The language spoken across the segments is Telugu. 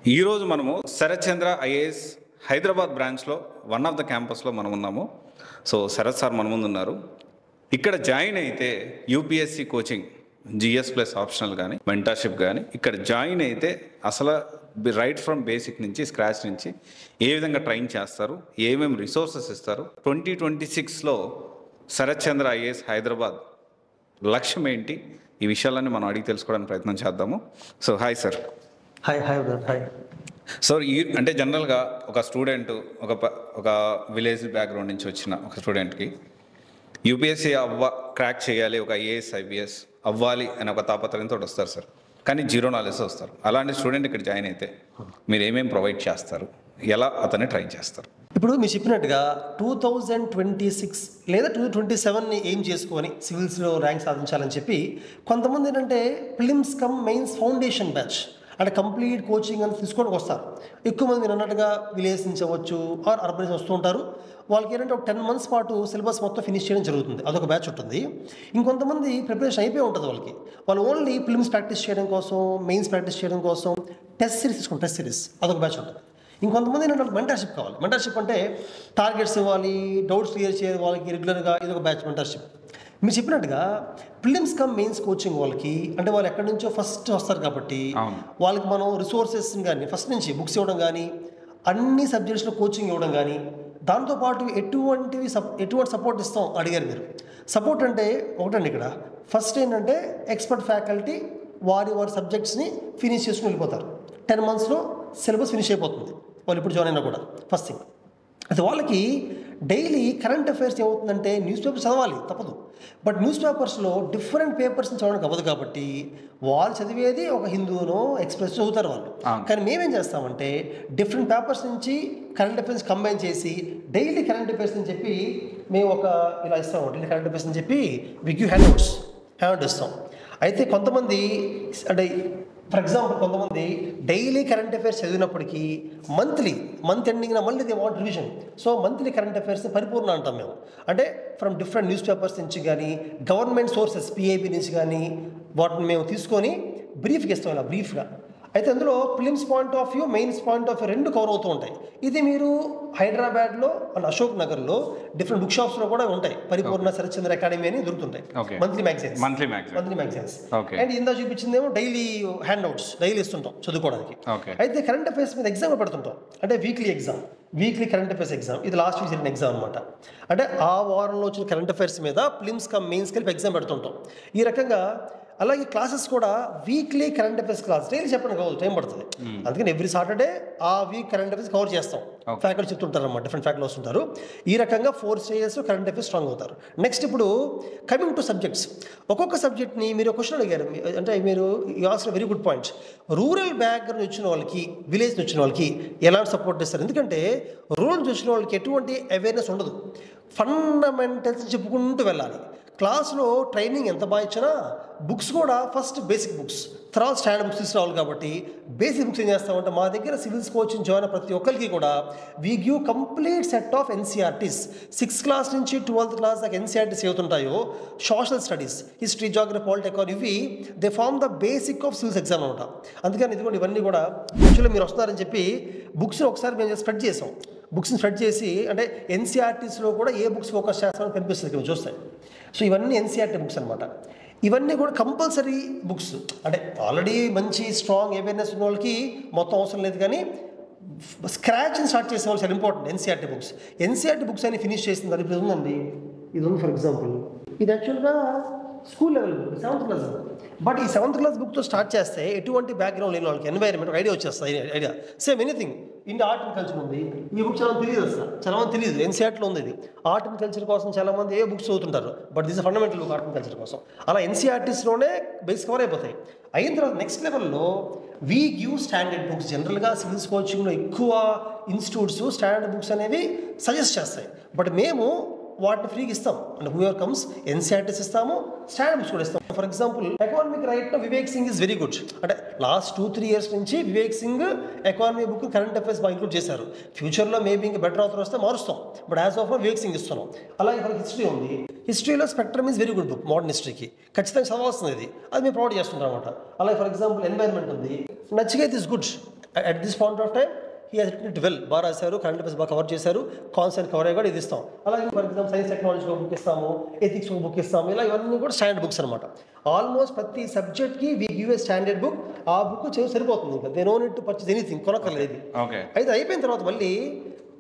ఈరోజు మనము శరత్ చంద్ర ఐఏఎస్ హైదరాబాద్ బ్రాంచ్లో వన్ ఆఫ్ ద క్యాంపస్లో మనం ఉన్నాము. సో శరత్ సార్ మన ముందు ఉన్నారు. ఇక్కడ జాయిన్ అయితే UPSC coaching GS plus optional కానీ మెంటర్షిప్ కానీ ఇక్కడ జాయిన్ అయితే అసలు రైట్ ఫ్రమ్ బేసిక్ నుంచి స్క్రాచ్ నుంచి ఏ విధంగా ట్రైన్ చేస్తారు, ఏమేమి రిసోర్సెస్ ఇస్తారు, 2026లో శరత్ చంద్ర ఐఏఎస్ హైదరాబాద్ లక్ష్యం ఏంటి, ఈ విషయాలన్నీ మనం అడిగి తెలుసుకోవడానికి ప్రయత్నం చేద్దాము. So hi sir. Hi brother. Hi sir. అంటే జనరల్గా ఒక స్టూడెంట్ ఒక విలేజ్ బ్యాక్గ్రౌండ్ నుంచి వచ్చిన ఒక స్టూడెంట్కి యూపీఎస్సీ క్రాక్ చేయాలి, ఒక ఐఏఎస్ ఐపీఎస్ అవ్వాలి అని ఒక తాపత్రయంతో వస్తారు సార్. కానీ జీరో నాలెడ్జ్ వస్తారు. అలాంటి స్టూడెంట్ ఇక్కడ జాయిన్ అయితే మీరు ఏమేమి ప్రొవైడ్ చేస్తారు, ఎలా అతన్ని ట్రైన్ చేస్తారు? ఇప్పుడు మీరు చెప్పినట్టుగా 2026 లేదా 2027ని ఏం చేసుకొని సివిల్స్లో ర్యాంక్ సాధించాలని చెప్పి కొంతమంది ఏంటంటే prelims come mains foundation batch అంటే కంప్లీట్ కోచింగ్ అని తీసుకోవడానికి వస్తారు. ఎక్కువ మంది మీరు అన్నట్టుగా విలేజ్ నుంచి అవ్వచ్చు ఆర్ అర్బన్ వస్తూ ఉంటారు. వాళ్ళకి ఏంటంటే ఒక 10 months పాటు సిలబస్ మొత్తం ఫినిష్ చేయడం జరుగుతుంది. అదొక బ్యాచ్ ఉంటుంది. ఇంకొంతమంది ప్రిపరేషన్ అయిపోయి ఉంటుంది వాళ్ళకి. వాళ్ళు ఓన్లీ ఫిల్మ్స్ ప్రాక్టీస్ చేయడం కోసం, మెయిన్స్ ప్రాక్టీస్ చేయడం కోసం టెస్ట్ సిరీస్ తీసుకుంటారు. టెస్ట్ సిరీస్ అదొక బ్యాచ్ ఉంటుంది. ఇంకొంతమంది ఏంటంటే మెంటర్షిప్ కావాలి. మెంటర్షిప్ అంటే టార్గెట్స్ ఇవ్వాలి, డౌట్స్ క్లియర్ చేయాలి వాళ్ళకి రెగ్యులర్గా, ఇదొక బ్యాచ్ మెంటర్షిప్. మీరు చెప్పినట్టుగా ప్రిలిమ్స్ కమ్ మెయిన్స్ కోచింగ్ వాళ్ళకి అంటే వాళ్ళు ఎక్కడి నుంచో ఫస్ట్ వస్తారు కాబట్టి వాళ్ళకి మనం రిసోర్సెస్ కానీ ఫస్ట్ నుంచి బుక్స్ ఇవ్వడం కానీ, అన్ని సబ్జెక్ట్స్లో కోచింగ్ ఇవ్వడం కానీ, దాంతోపాటు ఎటువంటి సపోర్ట్ ఇస్తాం అడిగారు మీరు. సపోర్ట్ అంటే ఒకటండి, ఇక్కడ ఫస్ట్ ఏంటంటే ఎక్స్పర్ట్ ఫ్యాకల్టీ వారి సబ్జెక్ట్స్ని ఫినిష్ చేసుకుని వెళ్ళిపోతారు. 10 monthsలో సిలబస్ ఫినిష్ అయిపోతుంది వాళ్ళు ఇప్పుడు జాయిన్ అయినా కూడా. ఫస్ట్ థింగ్ అయితే వాళ్ళకి డైలీ కరెంట్ అఫైర్స్ ఏమవుతుందంటే న్యూస్ పేపర్ చదవాలి తప్పదు. బట్ న్యూస్ పేపర్స్లో డిఫరెంట్ పేపర్స్ని చదవడానికి అవ్వదు కాబట్టి వాళ్ళు చదివేది ఒక హిందూనో ఎక్స్ప్రెస్ చదువుతారు వాళ్ళు. కానీ మేమేం చేస్తామంటే డిఫరెంట్ పేపర్స్ నుంచి కరెంట్ అఫైర్స్ కంబైన్ చేసి డైలీ కరెంట్ అఫైర్స్ అని చెప్పి మేము ఇలా ఇస్తాం. డైలీ కరెంట్ అఫైర్స్ అని చెప్పి వి గివ్ హ్యాండ్ ఇస్తాం. అయితే కొంతమంది అంటే ఫర్ ఎగ్జాంపుల్ కొంతమంది డైలీ కరెంట్ అఫైర్స్ చదివినప్పటికీ మంత్ ఎండింగ్న మళ్ళీ they want revision. So monthly current అఫైర్స్ని పరిపూర్ణ అంటాం మేము. అంటే ఫ్రమ్ డిఫరెంట్ న్యూస్ పేపర్స్ నుంచి కానీ, గవర్నమెంట్ సోర్సెస్ పిఐబి నుంచి కానీ వాటిని మేము తీసుకొని బ్రీఫ్గా ఇస్తాం, ఇలా బ్రీఫ్గా. అయితే అందులో prelims point of view, mains point of view రెండు కవర్ అవుతూ ఉంటాయి. ఇది మీరు హైదరాబాద్లో అండ్ అశోక్ నగర్లో డిఫరెంట్ బుక్ షాప్స్లో కూడా ఉంటాయి. పరిపూర్ణ శరత్ చంద్ర అకాడమీ అని దొరుకుతుంటాయి. Monthly magazines. అండ్ ఇందా చూపించిందేమో డైలీ హ్యాండ్ అవుట్స్ డైలీ ఇస్తుంటాం చదువుకోవడానికి. అయితే కరెంట్ అఫైర్స్ మీద ఎగ్జామ్ పెడుతుంటాం. అంటే వీక్లీ కరెంట్ అఫైర్స్ ఎగ్జామ్. ఇది లాస్ట్ వీక్ జరిగిన ఎగ్జామ్ అనమాట. అంటే ఆ వారంలో వచ్చిన కరెంట్ అఫైర్స్ మీద ప్రిలిమ్స్ కమ్ మెయిన్స్ కలిపి ఎగ్జామ్ పెడుతుంటాం. ఈ రకంగా అలాగే క్లాసెస్ కూడా weekly current affairs class daily చెప్పండి కావాలి, టైం పడుతుంది. అందుకని ఎవ్రీ సాటర్డే ఆ వీక్ కరెంట్ అఫైర్స్ కవర్ చేస్తాం. ఫ్యాకల్టీ చెప్తుంటారు అన్నమాట, డిఫరెంట్ ఫ్యాకల్టీ వస్తుంటారు. ఈ రకంగా 4 stages కరెంట్ అఫైర్స్ స్ట్రాంగ్ అవుతారు. నెక్స్ట్ ఇప్పుడు కమింగ్ టు సబ్జెక్ట్స్, ఒక్కొక్క సబ్జెక్ట్ని మీరు క్వశ్చన్ అడిగారు. అంటే మీరు ask very good points. Rural background వచ్చిన వాళ్ళకి, విలేజ్ నుంచి వచ్చిన వాళ్ళకి ఎలాంటి సపోర్ట్ ఇస్తారు? ఎందుకంటే రూరల్ నుంచి వచ్చిన వాళ్ళకి ఎటువంటి అవేర్నెస్ ఉండదు. ఫండమెంటల్స్ చెప్పుకుంటూ వెళ్ళాలి. క్లాస్లో ట్రైనింగ్ ఎంత బాగా ఇచ్చినా బుక్స్ కూడా ఫస్ట్ బేసిక్ బుక్స్, తర్వాత స్టాండర్డ్ బుక్స్ తీసుకురావాలి. కాబట్టి బేసిక్ బుక్స్ ఏం చేస్తామంటే మా దగ్గర సివిల్స్ కోచింగ్ జాయిన్ ప్రతి ఒక్కరికి కూడా we give complete set of NCERTs. 6th class నుంచి 12th class దాకా ఎన్సీఆర్టీస్ ఏవుతుంటాయో, social studies, history, geography, political, ఇవి they form the basic of civils exam అనమాట. అందుకని ఇదిగోండి ఇవన్నీ కూడా యాక్చువల్గా మీరు వస్తున్నారని చెప్పి బుక్స్ని ఒకసారి మేము స్ప్రెడ్ చేసాం. బుక్స్ని స్ప్రెడ్ చేసి అంటే ఎన్సీఆర్టీస్లో కూడా ఏ బుక్స్ ఫోకస్ చేస్తామని కనిపిస్తుంది మీరు చూస్తే. సో ఇవన్నీ ఎన్సీఆర్టీ బుక్స్ అనమాట. ఇవన్నీ కూడా కంపల్సరీ బుక్స్. అంటే ఆల్రెడీ మంచి స్ట్రాంగ్ అవేర్నెస్ ఉన్న వాళ్ళకి మొత్తం అవసరం లేదు, కానీ స్క్రాచ్ని స్టార్ట్ చేసే వాళ్ళు చాలా ఇంపార్టెంట్. ఎన్సీఆర్టీ బుక్స్ అని ఫినిష్ చేసింది. అది ఇప్పుడు ఉందండి, ఇది ఉంది ఫర్ ఎగ్జాంపుల్. ఇది యాక్చువల్గా school level book, 7th class. But ఈ 7th class బుక్తో స్టార్ట్ చేస్తే ఎటువంటి బ్యాక్గ్రౌండ్ లేని వాళ్ళకి ఎన్వైరన్మెంట్ ఐడియా వచ్చేస్తుంది. Idea same anything. India art and culture ఉంది. ఈ బుక్ చాలా తెలియదు, అసలు చాలామంది తెలియదు. ఎన్సీఆర్టీలో ఉంది ఇది. ఆర్ట్ అండ్ కల్చర్ కోసం చాలామంది ఏ బుక్స్ చదువుతుంటారు, but this fundamental book art and culture కోసం. అలా ఎన్సీఆర్టీస్లోనే బేస్ కవర్ అయిపోతాయి. అయిన తర్వాత నెక్స్ట్ లెవెల్లో వీ గివ్ స్టాండర్డ్ బుక్స్. జనరల్గా సివిల్స్ కోచింగ్లో ఎక్కువ ఇన్స్టిట్యూట్స్ స్టాండర్డ్ బుక్స్ అనేవి సజెస్ట్ చేస్తాయి. బట్ మేము వాటిని ఫ్రీగా ఇస్తాం. అంటే హూఎవర్ కమ్స్ ఎన్సీఆర్టీస్ ఇస్తాము, స్టాండర్డ్ బుక్స్ కూడా ఇస్తాం. ఫర్ ఎగ్జాంపుల్ ఎకనామిక్ రైట్లో Vivek Singh is very good. అంటే లాస్ట్ 2-3 years నుంచి Vivek Singh economy book current affairs బాగా ఇంక్లూడ్ చేశారు. ఫ్యూచర్లో మేబీ ఇంకా బెటర్ ఆథర్ వస్తే మారుస్తాం. But as of Vivek Singh ఇస్తున్నాం. అలాగే ఫర్ హిస్టరీ ఉంది. హిస్టరీలో Spectrum is very good book. Modern హిస్టరీకి ఖచ్చితంగా చదవాల్సింది ఇది. అది మేము ప్రొవైడ్ చేస్తుంటాం అనమాట. అలాగే ఫర్ ఎగ్జాంపుల్ ఎన్వైర్న్మెంట్ ఉంది. Nachiket is good. At this point of time he has written it well, బాగా రాశారు, కరెంట్ అఫైర్స్ బాగా కవర్ చేశారు, కాన్సెప్ట్ కవర్ అయ్యి కూడా ఇది ఇస్తాం. అలాగే ఫర్ ఎగ్జాంపుల్ సైన్స్ టెక్నాలజీ ఒక బుక్ ఇస్తాము, ఎథిక్స్ ఒక బుక్ ఇస్తాము, ఇలా ఇవన్నీ కూడా స్టాండర్డ్ బుక్స్ అనమాట. ఆల్మోస్ట్ ప్రతి సబ్జెక్ట్కి we give a standard book. ఆ బుక్ సరిపోతుంది, ఇంకా they no need to purchase anything, కొనక్కర్లేదు. అయితే అయిపోయిన తర్వాత మళ్ళీ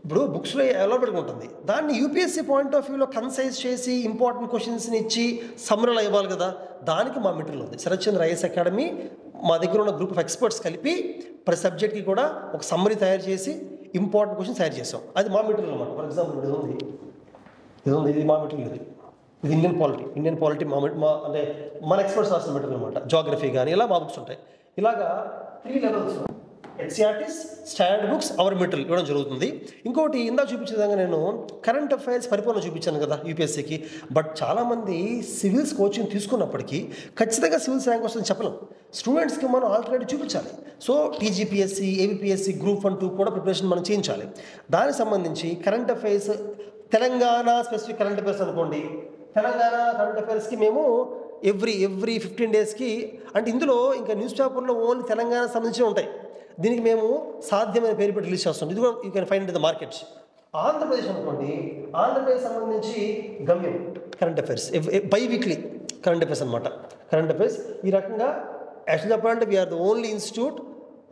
ఇప్పుడు బుక్స్లో ఎలాబెట్గా ఉంటుంది, దాన్ని యూపీఎస్సీ పాయింట్ ఆఫ్ వ్యూలో కన్సైజ్ చేసి ఇంపార్టెంట్ క్వశ్చన్స్ని ఇచ్చి సమ్మరీలో ఇవ్వాలి కదా, దానికి మా మెటీరియల్ ఉంది. శరత్ చంద్ర ఐఏఎస్ అకాడమీ మా దగ్గర ఉన్న గ్రూప్ ఆఫ్ ఎక్స్పర్ట్స్ కలిపి ప్రతి సబ్జెక్ట్కి కూడా ఒక సమ్మరీ తయారు చేసి ఇంపార్టెంట్ క్వశ్చన్స్ తయారు చేసాం. అది మా మెటీరియల్ అనమాట. ఫర్ ఎగ్జాంపుల్ ఇది మా మెటీరియల్, ఇది ఇండియన్ పాలిటీ మా అంటే మన ఎక్స్పర్ట్స్ రాసిన మెటీరియల్ అనమాట. జాగ్రఫీ కానీ ఇలా మా బుక్స్ ఉంటాయి. ఇలాగా 3 levels NCERTs, standard books, our material ఇవ్వడం జరుగుతుంది. ఇంకోటి ఇందా చూపించే విధంగా నేను కరెంట్ అఫైర్స్ పరిపూర్ణ చూపించాను కదా యూపీఎస్సీకి. బట్ చాలామంది సివిల్స్ కోచింగ్ తీసుకున్నప్పటికీ ఖచ్చితంగా సివిల్స్ ర్యాంక్ వస్తుందని చెప్పలేం. స్టూడెంట్స్కి మనం ఆల్టర్నేటివ్ చూపించాలి. సో టీజీపీఎస్సీ, ఏబీపీఎస్సీ, గ్రూప్ 1, 2 కూడా ప్రిపరేషన్ మనం చేయించాలి. దానికి సంబంధించి current affairs, Telangana specific current affairs అనుకోండి, తెలంగాణ కరెంట్ అఫైర్స్కి మేము ఎవ్రీ 15 డేస్కి, అంటే ఇందులో ఇంకా న్యూస్ పేపర్లో ఓన్లీ తెలంగాణ సంబంధించి ఉంటాయి. దీనికి మేము సాధ్యమైన పేరు పెట్టి రిలీజ్ చేస్తాం. ఇది కూడా you can find in the markets. Andhra Pradesh అనుకోండి, ఆంధ్రప్రదేశ్ సంబంధించి గమ్యం current affairs, by weekly current affairs అనమాట. కరెంట్ అఫైర్స్ ఈ రకంగా యాక్చువల్ చెప్పాలంటే we are the only institute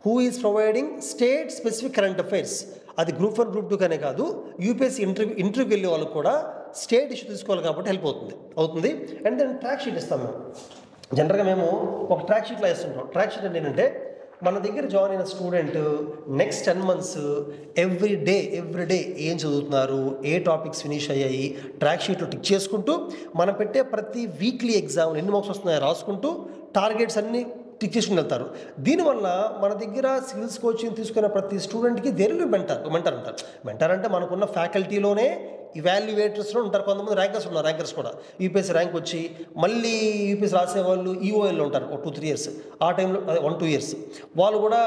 who is providing state specific current affairs. అది గ్రూప్ 1, గ్రూప్ 2 కానే కాదు, యూపీఎస్సీ ఇంటర్వ్యూకి వెళ్ళే వాళ్ళకు కూడా స్టేట్ ఇష్యూ తీసుకోవాలి కాబట్టి హెల్ప్ అవుతుంది. అండ్ దెన్ ట్రాక్ షీట్ ఇస్తాం మేము. జనరల్గా మేము ఒక ట్రాక్ షీట్లో ఇస్తుంటాం. ట్రాక్ షీట్ అంటే ఏంటంటే మన దగ్గర జాయిన్ అయిన student next 10 months every day ఏం చదువుతున్నారు, ఏ టాపిక్స్ ఫినిష్ అయ్యాయి ట్రాక్ షీట్లో టిక్ చేసుకుంటూ, మనం పెట్టే ప్రతి వీక్లీ ఎగ్జామ్ ఎన్ని మార్క్స్ వస్తున్నాయో రాసుకుంటూ టార్గెట్స్ అన్నీ టిక్ చేసుకుని వెళ్తారు. దీనివల్ల మన దగ్గర సివిల్స్ కోచింగ్ తీసుకున్న ప్రతి స్టూడెంట్కి దేనిలో మెంటర్ అంటారు. మెంటర్ అంటే మనకున్న ఫ్యాకల్టీలోనే ఇవాల్యుయేటర్స్లో ఉంటారు, కొంతమంది ర్యాంకర్స్ కూడా యూపీఎస్సీ ర్యాంక్ వచ్చి మళ్ళీ యూపీఎస్సీ రాసేవాళ్ళు ఈఓఎల్లో ఉంటారు 2-3 years, ఆ టైంలో 1-2 years వాళ్ళు కూడా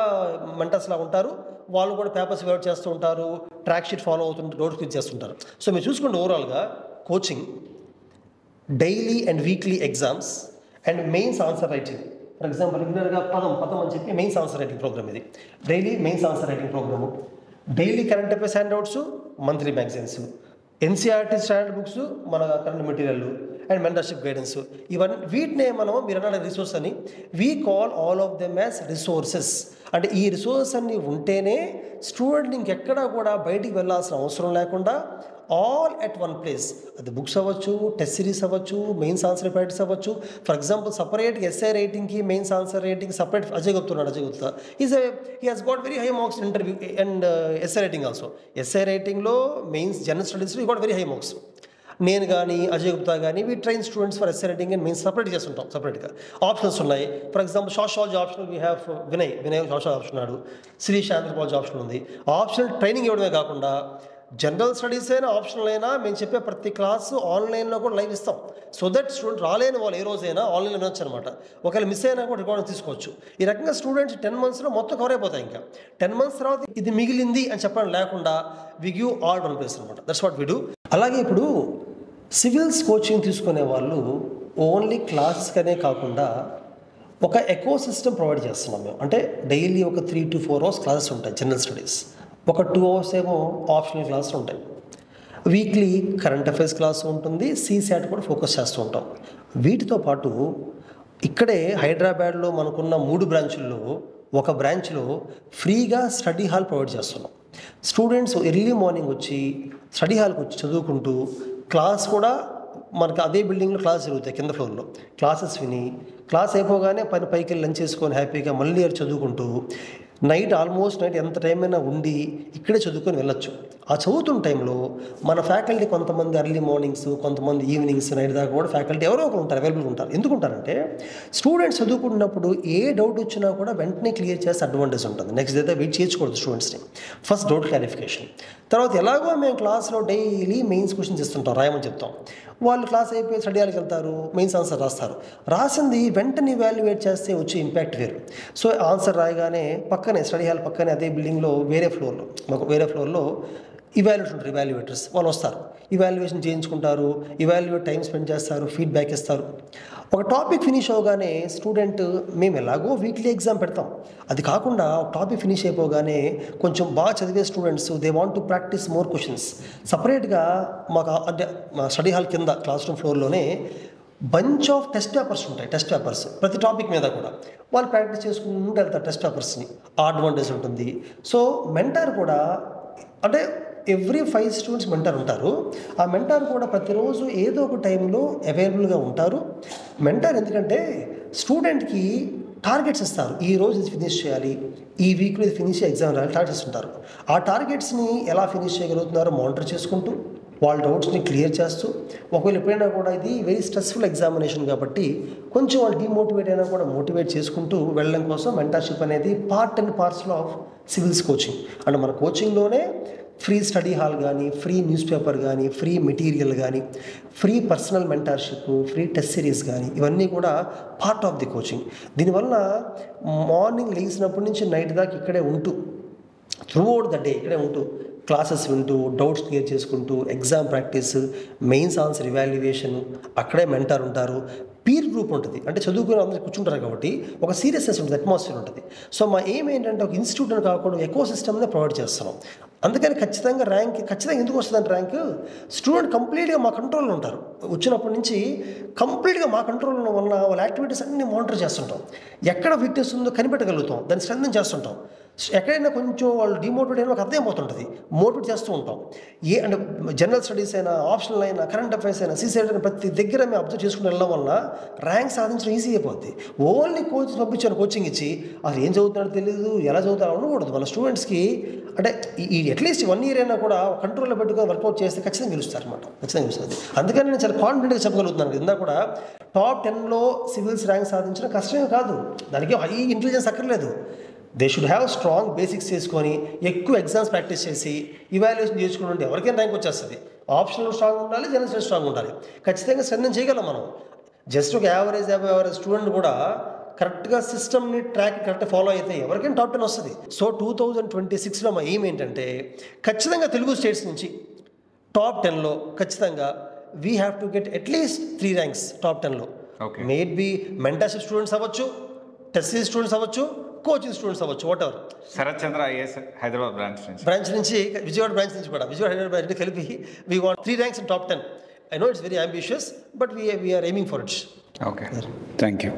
మెంటర్స్లా ఉంటారు. వాళ్ళు కూడా పేపర్స్ వెయిట్ చేస్తూ ఉంటారు, ట్రాక్ షీట్ ఫాలో అవుతుంటారు, డోర్ క్లిక్ చేస్తుంటారు. సో మీరు చూసుకోండి, ఓవరాల్గా coaching, daily and weekly exams and mains answer writing. For example రెగ్యులర్గా పదం అని చెప్పి మెయిన్స్ ఆన్సర్ రైటింగ్ ప్రోగ్రామ్, ఇది daily mains answer writing program, daily current affairs handouts, monthly magazines, NCERT standard books, మన current material and mentorship guidance. వీటినే మీరు అన్న రిసోర్స్ అని we call all of them as resources. అంటే ఈ రిసోర్సెస్ అన్నీ ఉంటేనే స్టూడెంట్ ఇంకెక్కడా కూడా బయటికి వెళ్ళాల్సిన అవసరం లేకుండా ఆల్ ఎట్ వన్ ప్లేస్, అది బుక్స్ అవ్వచ్చు, టెస్ట్ సిరీస్ అవ్వచ్చు, మెయిన్స్ ఆన్సర్ ప్యాటర్స్ అవ్వచ్చు. ఫర్ ఎగ్జాంపుల్ సపరేట్ ఎస్ఐ రైటింగ్కి, mains answer writing separate Ajay Gupta he has got very high marks in interview and essay writing also. Essay రైటింగ్లో, మెయిన్స్ జనరల్ స్టడీస్లో గాట్ వెరీ హై మార్క్స్. నేను కానీ అజయ్ గుప్తా కానీ we train students for essay writing and mains separate చేస్తుంటాం. సపరేట్గా ఆప్షన్స్ ఉన్నాయి. For example sociology option we have Vinay sociology option ఉన్నాడు, శిరీష్ ఆంథ్రోపాలజీ ఆప్షన్ ఉంది. ఆప్షనల్ ట్రైనింగ్ ఇవ్వడమే కాకుండా జనరల్ స్టడీస్ అయినా ఆప్షనల్ అయినా మేము చెప్పే ప్రతి క్లాసు ఆన్లైన్లో కూడా లైవ్ ఇస్తాం. సో దట్ స్టూడెంట్ రాలేని వాళ్ళు ఏ రోజైనా ఆన్లైన్లో వినొచ్చు అనమాట. ఒకవేళ మిస్ అయినా కూడా రికార్డింగ్ తీసుకోవచ్చు. ఈ రకంగా స్టూడెంట్స్ 10 monthsలో మొత్తం కవర్ అయిపోతాయి. ఇంకా 10 months తర్వాత ఇది మిగిలింది అని చెప్పడం లేకుండా we give all one place అనమాట. That's what we do. అలాగే ఇప్పుడు సివిల్స్ కోచింగ్ తీసుకునే వాళ్ళు ఓన్లీ క్లాసెస్కనే కాకుండా ఒక ఎకో సిస్టమ్ ప్రొవైడ్ చేస్తున్నాం మేము. అంటే డైలీ ఒక 3 to 4 hours క్లాసెస్ ఉంటాయి జనరల్ స్టడీస్, ఒక 2 hours ఏమో ఆప్షనల్ క్లాసులు ఉంటాయి. వీక్లీ కరెంట్ అఫైర్స్ క్లాస్ ఉంటుంది, సీసాట్ కూడా ఫోకస్ చేస్తూ ఉంటాం. వీటితో పాటు ఇక్కడే హైదరాబాద్లో మనకున్న 3 బ్రాంచుల్లో ఒక బ్రాంచ్లో ఫ్రీగా స్టడీ హాల్ ప్రొవైడ్ చేస్తున్నాం. స్టూడెంట్స్ ఎర్లీ మార్నింగ్ వచ్చి స్టడీ హాల్కి వచ్చి చదువుకుంటూ, క్లాస్ కూడా మనకు అదే బిల్డింగ్లో క్లాస్ జరుగుతాయి, కింద ఫ్లోర్లో క్లాసెస్ విని, క్లాస్ అయిపోగానే పైకి వెళ్ళి లంచ్ చేసుకొని హ్యాపీగా మళ్ళీ చదువుకుంటూ ఆల్మోస్ట్ నైట్ ఎంత టైం అయినా ఉండి ఇక్కడే చదువుకొని వెళ్ళొచ్చు. ఆ చదువుతున్న టైంలో మన ఫ్యాకల్టీ కొంతమంది ఎర్లీ మార్నింగ్స్, కొంతమంది ఈవినింగ్స్, నైట్ దాకా కూడా ఫ్యాకల్టీ ఎవరో ఒకరు ఉంటారు, అవైలబుల్గా ఉంటారు. ఎందుకుంటారంటే స్టూడెంట్స్ చదువుకుంటున్నప్పుడు ఏ డౌట్ వచ్చినా కూడా వెంటనే క్లియర్ చేస్తే అడ్వాంటేజ్ ఉంటుంది. నెక్స్ట్ డే వెయిట్ చేయకూడదు స్టూడెంట్స్ని. ఫస్ట్ డౌట్ క్లారిఫికేషన్, తర్వాత ఎలాగో మేము క్లాస్లో డైలీ మెయిన్స్ క్వశ్చన్స్ ఇస్తుంటాం, రాయమని చెప్తాం. వాళ్ళు క్లాస్ అయిపోయి స్టడీ హాల్కి వెళ్తారు, మెయిన్స్ ఆన్సర్ రాస్తారు. రాసింది వెంటనే ఇవాల్యుయేట్ చేస్తే వచ్చే ఇంపాక్ట్ వేరు. సో ఆన్సర్ రాయగానే పక్కనే స్టడీ హాల్ పక్కనే అదే బిల్డింగ్లో వేరే ఫ్లోర్లో ఇవాల్యుయేటర్ ఉంటారు, ఇవాల్యుయేటర్స్ వాళ్ళు వస్తారు, ఇవాల్యుయేషన్ చేయించుకుంటారు, ఇవాల్యుయేట్ టైం స్పెండ్ చేస్తారు, ఫీడ్బ్యాక్ ఇస్తారు. ఒక టాపిక్ ఫినిష్ అవగానే స్టూడెంట్ మేము ఎలాగో వీక్లీ ఎగ్జామ్ పెడతాం, అది కాకుండా ఒక టాపిక్ ఫినిష్ అయిపోగానే కొంచెం బాగా చదివే students they want to practice more questions. సపరేట్గా మాకు అంటే మా స్టడీ హాల్ కింద క్లాస్ రూమ్ ఫ్లోర్లోనే బంచ్ ఆఫ్ టెస్ట్ పేపర్స్ ఉంటాయి. టెస్ట్ పేపర్స్ ప్రతి టాపిక్ మీద కూడా వాళ్ళు ప్రాక్టీస్ చేసుకుంటూ వెళ్తారు టెస్ట్ పేపర్స్ని. అడ్వాంటేజ్ ఉంటుంది. సో మెంటార్ కూడా అంటే ఎవ్రీ 5 స్టూడెంట్స్ మెంటర్ ఉంటారు. ఆ మెంటర్ కూడా ప్రతిరోజు ఏదో ఒక టైంలో అవైలబుల్గా ఉంటారు. మెంటర్ ఎందుకంటే స్టూడెంట్కి టార్గెట్స్ ఇస్తారు, ఈ రోజు ఇది ఫినిష్ చేయాలి, ఈ వీక్లో ఇది ఫినిష్ ఎగ్జామ్ రాయాలి, టార్గెట్స్ ఉంటారు. ఆ టార్గెట్స్ని ఎలా ఫినిష్ చేయగలుగుతున్నారో మానిటర్ చేసుకుంటూ వాళ్ళ డౌట్స్ని క్లియర్ చేస్తూ, ఒకవేళ ఎప్పుడైనా కూడా ఇది వెరీ స్ట్రెస్ఫుల్ ఎగ్జామినేషన్ కాబట్టి కొంచెం వాళ్ళు డిమోటివేట్ అయినా కూడా మోటివేట్ చేసుకుంటూ వెళ్ళడం కోసం మెంటర్షిప్ అనేది part and parcel of civils coaching. అంటే మన కోచింగ్లోనే ఫ్రీ స్టడీ హాల్ కానీ, ఫ్రీ న్యూస్ పేపర్ కానీ, ఫ్రీ మెటీరియల్ కానీ, free personal mentorship, free test series కానీ ఇవన్నీ కూడా పార్ట్ ఆఫ్ ది కోచింగ్. దీనివల్ల మార్నింగ్ లేచినప్పటి నుంచి నైట్ దాకా ఇక్కడే ఉంటూ త్రూ అవుట్ ద డే ఇక్కడే ఉంటూ క్లాసెస్ వింటూ డౌట్స్ క్లియర్ చేసుకుంటూ exam practice, mains answer evaluation, అక్కడే మెంటర్ ఉంటారు, పీర్ గ్రూప్ ఉంటుంది. అంటే చదువుకుని అందరూ కూర్చుంటారు కాబట్టి ఒక సీరియస్నెస్ ఉంటుంది, అట్మాస్ఫియర్ ఉంటుంది. సో మా ఎయిమ్ ఏంటంటే ఒక ఇన్స్టిట్యూట్ అని కాకుండా ఎకో సిస్టమ్నే ప్రొవైడ్ చేస్తున్నాం. అందుకని ఖచ్చితంగా ఎందుకు వస్తుందంటే ర్యాంక్ స్టూడెంట్ కంప్లీట్గా మా కంట్రోల్లో ఉంటారు. వచ్చినప్పటి నుంచి కంప్లీట్గా మా కంట్రోల్లో ఉన్న వల్ల వాళ్ళ యాక్టివిటీస్ అన్నీ మానిటర్ చేస్తుంటాం. ఎక్కడ వీక్నెస్ ఉందో కనిపెట్టగలుగుతాం, దాన్ని స్ట్రెంథెన్ చేస్తుంటాం. ఎక్కడైనా కొంచెం వాళ్ళు డిమోటివేట్ అయినా మాకు అర్థమైపోతుంటుంది, మోటివేట్ చేస్తూ ఉంటాం. అంటే జనరల్ స్టడీస్ అయినా, ఆప్షనల్ అయినా, కరెంట్ అఫైర్స్ అయినా, సీసైడ్ అయినా ప్రతి దగ్గర మేము అబ్జర్వ్ చేసుకుని వెళ్ళడం వల్ల ర్యాంక్ సాధించడం ఈజీ అయిపోద్ది. ఓన్లీ కోచ్ పంపించాను, కోచింగ్ ఇచ్చి అసలు ఏం చదువుతున్నాడో తెలియదు, ఎలా చదువుతారో అనకూడదు. మన స్టూడెంట్స్కి అంటే ఈ అట్లీస్ట్ 1 year అయినా కూడా కంట్రోల్లో పెట్టుకొని వర్కౌట్ చేస్తే ఖచ్చితంగా గెలుస్తారు అనమాట, ఖచ్చితంగా గెలుస్తుంది. అందుకని నేను చాలా కాన్ఫిడెంట్గా చెప్పగలుగుతున్నాను. ఇందా కూడా టాప్ 10లో సివిల్స్ ర్యాంక్ సాధించడం కష్టమే కాదు, దానికి హై ఇంటెలిజెన్స్ అక్కర్లేదు. They should have strong basics చేసుకొని ఎక్కువ ఎగ్జామ్స్ ప్రాక్టీస్ చేసి ఇవాల్యుయేషన్ చేసుకుని ఉంటే ఎవరికైనా ర్యాంక్ వచ్చేస్తుంది. ఆప్షనల్ స్ట్రాంగ్ ఉండాలి, జనరల్ స్టడీస్ స్ట్రాంగ్ ఉండాలి. ఖచ్చితంగా స్ట్రెంథెన్ చేయగలం మనం. జస్ట్ ఒక యావరేజ్ స్టూడెంట్ కూడా కరెక్ట్గా సిస్టమ్ని ట్రాక్ కరెక్ట్గా ఫాలో అయితే ఎవరికైనా టాప్ 10 వస్తుంది. సో 2026లో మా ఎయిమ్ ఏంటంటే ఖచ్చితంగా తెలుగు స్టేట్స్ నుంచి టాప్ 10లో ఖచ్చితంగా we have to get at least 3 ranks top 10లో. మేబీ మెంటర్షిప్ స్టూడెంట్స్ అవ్వచ్చు, టెస్ట్ సిరీస్ స్టూడెంట్స్ అవ్వచ్చు, కోచింగ్ స్టూడెంట్స్ అవ్వచ్చు, whatever. Sarath Chandra IAS Hyderabad branch నుంచి విజయవాడ బ్రాంచ్ నుంచి కూడా విజయవాడ హైదరాబాద్ బ్రాంచ్ కలిపి we want 3 ranks in top 10. I know it's very ambitious, but we are aiming for it. Okay. Thank you.